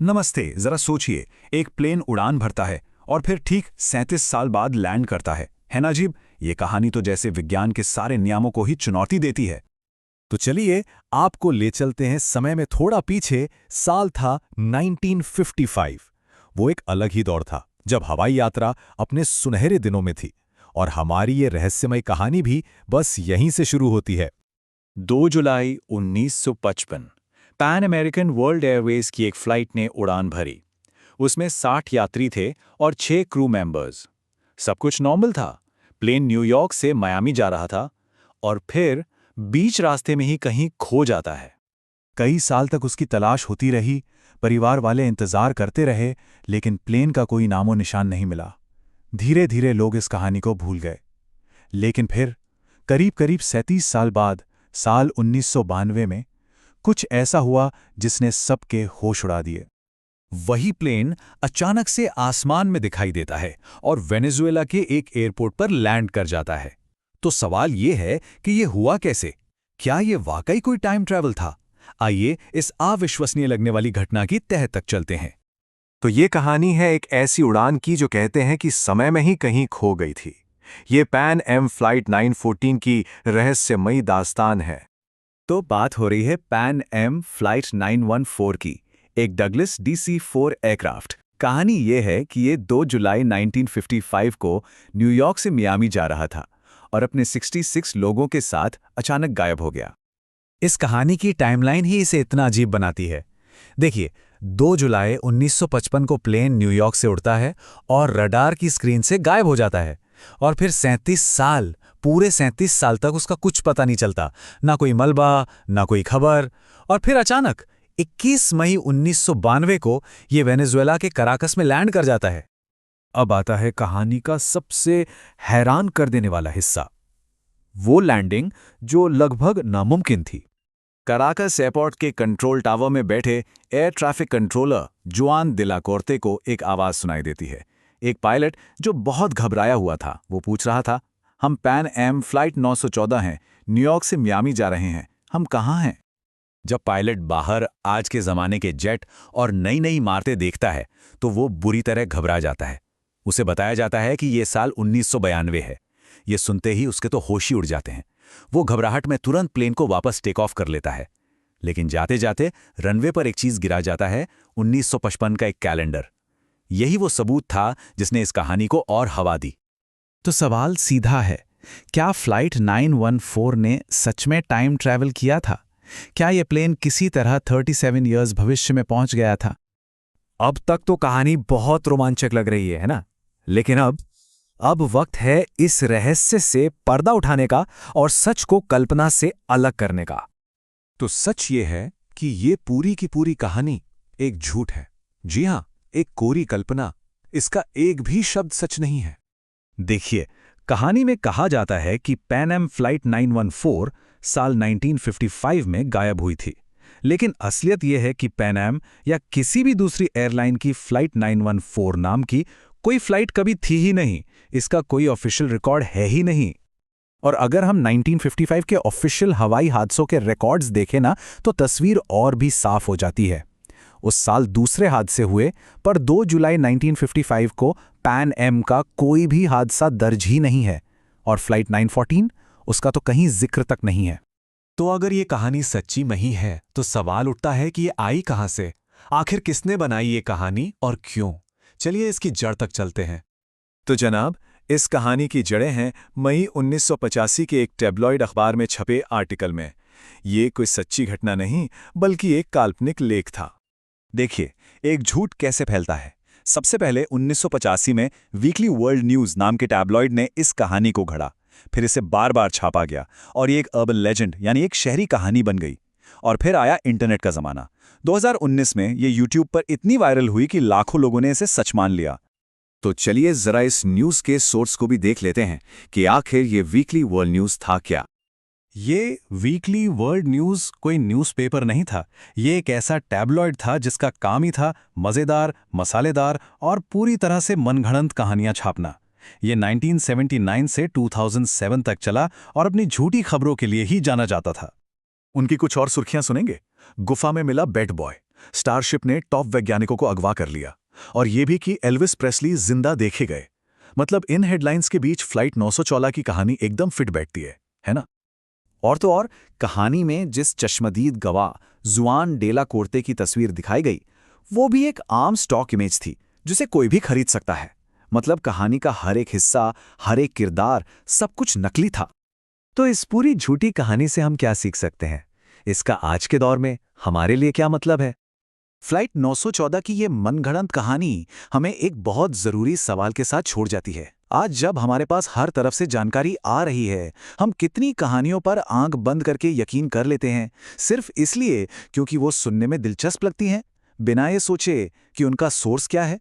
नमस्ते। जरा सोचिए, एक प्लेन उड़ान भरता है और फिर ठीक 37 साल बाद लैंड करता है ना अजीब? ये कहानी तो जैसे विज्ञान के सारे नियमों को ही चुनौती देती है। तो चलिए आपको ले चलते हैं समय में थोड़ा पीछे। साल था 1955। वो एक अलग ही दौर था जब हवाई यात्रा अपने सुनहरे दिनों में थी। और हमारी ये रहस्यमय कहानी भी बस यहीं से शुरू होती है। 2 जुलाई 1955 पैन अमेरिकन वर्ल्ड एयरवेज की एक फ्लाइट ने उड़ान भरी। उसमें 60 यात्री थे और 6 क्रू मेंबर्स। सब कुछ नॉर्मल था। प्लेन न्यूयॉर्क से मियामी जा रहा था और फिर बीच रास्ते में ही कहीं खो जाता है। कई साल तक उसकी तलाश होती रही, परिवार वाले इंतजार करते रहे, लेकिन प्लेन का कोई नामो निशान नहीं मिला। धीरे धीरे लोग इस कहानी को भूल गए। लेकिन फिर करीब करीब 37 साल बाद, साल 1992 में कुछ ऐसा हुआ जिसने सबके होश उड़ा दिए। वही प्लेन अचानक से आसमान में दिखाई देता है और वेनेजुएला के एक एयरपोर्ट पर लैंड कर जाता है। तो सवाल ये है कि ये हुआ कैसे? क्या ये वाकई कोई टाइम ट्रैवल था? आइए इस अविश्वसनीय लगने वाली घटना की तह तक चलते हैं। तो ये कहानी है एक ऐसी उड़ान की जो कहते हैं कि समय में ही कहीं खो गई थी। ये पैन एम फ्लाइट 914 की रहस्यमयी दास्तान है। तो बात हो रही है पैन एम फ्लाइट 914 की, एक डगलस DC-4 एयरक्राफ्ट। कहानी ये है कि ये 2 जुलाई 1955 को न्यूयॉर्क से मियामी जा रहा था और अपने 66 लोगों के साथ अचानक गायब हो गया। इस कहानी की टाइमलाइन ही इसे इतना अजीब बनाती है। देखिए, 2 जुलाई 1955 को प्लेन न्यूयॉर्क से उड़ता है और रडार की स्क्रीन से गायब हो जाता है। और फिर 37 साल, पूरे 37 साल तक उसका कुछ पता नहीं चलता, ना कोई मलबा, ना कोई खबर। और फिर अचानक 21 मई 1992 को ये वेनेजुएला के कराकस में लैंड कर जाता है। अब आता है कहानी का सबसे हैरान कर देने वाला हिस्सा, वो लैंडिंग जो लगभग नामुमकिन थी। कराकस एयरपोर्ट के कंट्रोल टावर में बैठे एयर ट्रैफिक कंट्रोलर जुआन दिला कोर्ते को एक आवाज़ सुनाई देती है। एक पायलट जो बहुत घबराया हुआ था, वो पूछ रहा था, हम पैन एम फ्लाइट 914 हैं, न्यूयॉर्क से मियामी जा रहे हैं, हम कहाँ हैं? जब पायलट बाहर आज के ज़माने के जेट और नई नई इमारतें देखता है तो वो बुरी तरह घबरा जाता है। उसे बताया जाता है कि ये साल 1992 है। ये सुनते ही उसके तो होश ही उड़ जाते हैं। वो घबराहट में तुरंत प्लेन को वापस टेक ऑफ कर लेता है। लेकिन जाते जाते रनवे पर एक चीज़ गिरा जाता है, 1955 का एक कैलेंडर। यही वो सबूत था जिसने इस कहानी को और हवा दी। तो सवाल सीधा है, क्या फ्लाइट 914 ने सच में टाइम ट्रैवल किया था? क्या ये प्लेन किसी तरह 37 इयर्स भविष्य में पहुंच गया था? अब तक तो कहानी बहुत रोमांचक लग रही है ना? लेकिन अब वक्त है इस रहस्य से पर्दा उठाने का और सच को कल्पना से अलग करने का। तो सच ये है कि ये पूरी की पूरी कहानी एक झूठ है। जी हां, एक कोरी कल्पना। इसका एक भी शब्द सच नहीं है। देखिए, कहानी में कहा जाता है कि पैन एम फ्लाइट 914 साल 1955 में गायब हुई थी। लेकिन असलियत यह है कि पैन एम या किसी भी दूसरी एयरलाइन की फ्लाइट 914 नाम की कोई फ्लाइट कभी थी ही नहीं। इसका कोई ऑफिशियल रिकॉर्ड है ही नहीं। और अगर हम 1955 के ऑफिशियल हवाई हादसों के रिकॉर्ड्स देखें ना, तो तस्वीर और भी साफ हो जाती है। उस साल दूसरे हादसे हुए, पर 2 जुलाई 1955 को पैन एम का कोई भी हादसा दर्ज ही नहीं है। और फ्लाइट 914, उसका तो कहीं जिक्र तक नहीं है। तो अगर ये कहानी सच्ची नहीं है तो सवाल उठता है कि ये आई कहां से? आखिर किसने बनाई ये कहानी और क्यों? चलिए इसकी जड़ तक चलते हैं। तो जनाब, इस कहानी की जड़ें हैं मई 1985 के एक टैब्लॉइड अखबार में छपे आर्टिकल में। ये कोई सच्ची घटना नहीं, बल्कि एक काल्पनिक लेख था। देखिए, एक झूठ कैसे फैलता है। सबसे पहले 1985 में वीकली वर्ल्ड न्यूज़ नाम के टैब्लॉइड ने इस कहानी को घड़ा। फिर इसे बार बार छापा गया और ये एक अर्बन लेजेंड यानी एक शहरी कहानी बन गई। और फिर आया इंटरनेट का ज़माना। 2019 में ये यूट्यूब पर इतनी वायरल हुई कि लाखों लोगों ने इसे सच मान लिया। तो चलिए ज़रा इस न्यूज़ के सोर्स को भी देख लेते हैं कि आखिर ये वीकली वर्ल्ड न्यूज़ था क्या। ये वीकली वर्ल्ड न्यूज़ कोई न्यूज़पेपर नहीं था। ये एक ऐसा टैब्लॉइड था जिसका काम ही था मज़ेदार, मसालेदार और पूरी तरह से मनगढ़ंत कहानियां छापना। ये 1979 से 2007 तक चला और अपनी झूठी खबरों के लिए ही जाना जाता था। उनकी कुछ और सुर्खियां सुनेंगे। गुफा में मिला बेड बॉय, स्टारशिप ने टॉप वैज्ञानिकों को अगवा कर लिया, और ये भी कि एल्विस प्रेस्ली जिंदा देखे गए। मतलब इन हेडलाइंस के बीच फ्लाइट 914 की कहानी एकदम फिट बैठती है ना? और तो और, कहानी में जिस चश्मदीद गवाह जुआन डेला कोर्ते की तस्वीर दिखाई गई, वो भी एक आम स्टॉक इमेज थी जिसे कोई भी खरीद सकता है। मतलब कहानी का हर एक हिस्सा, हर एक किरदार, सब कुछ नकली था। तो इस पूरी झूठी कहानी से हम क्या सीख सकते हैं? इसका आज के दौर में हमारे लिए क्या मतलब है? फ्लाइट 914 की ये मनगढ़ंत कहानी हमें एक बहुत ज़रूरी सवाल के साथ छोड़ जाती है। आज जब हमारे पास हर तरफ से जानकारी आ रही है, हम कितनी कहानियों पर आंख बंद करके यकीन कर लेते हैं, सिर्फ इसलिए क्योंकि वो सुनने में दिलचस्प लगती हैं, बिना ये सोचे कि उनका सोर्स क्या है।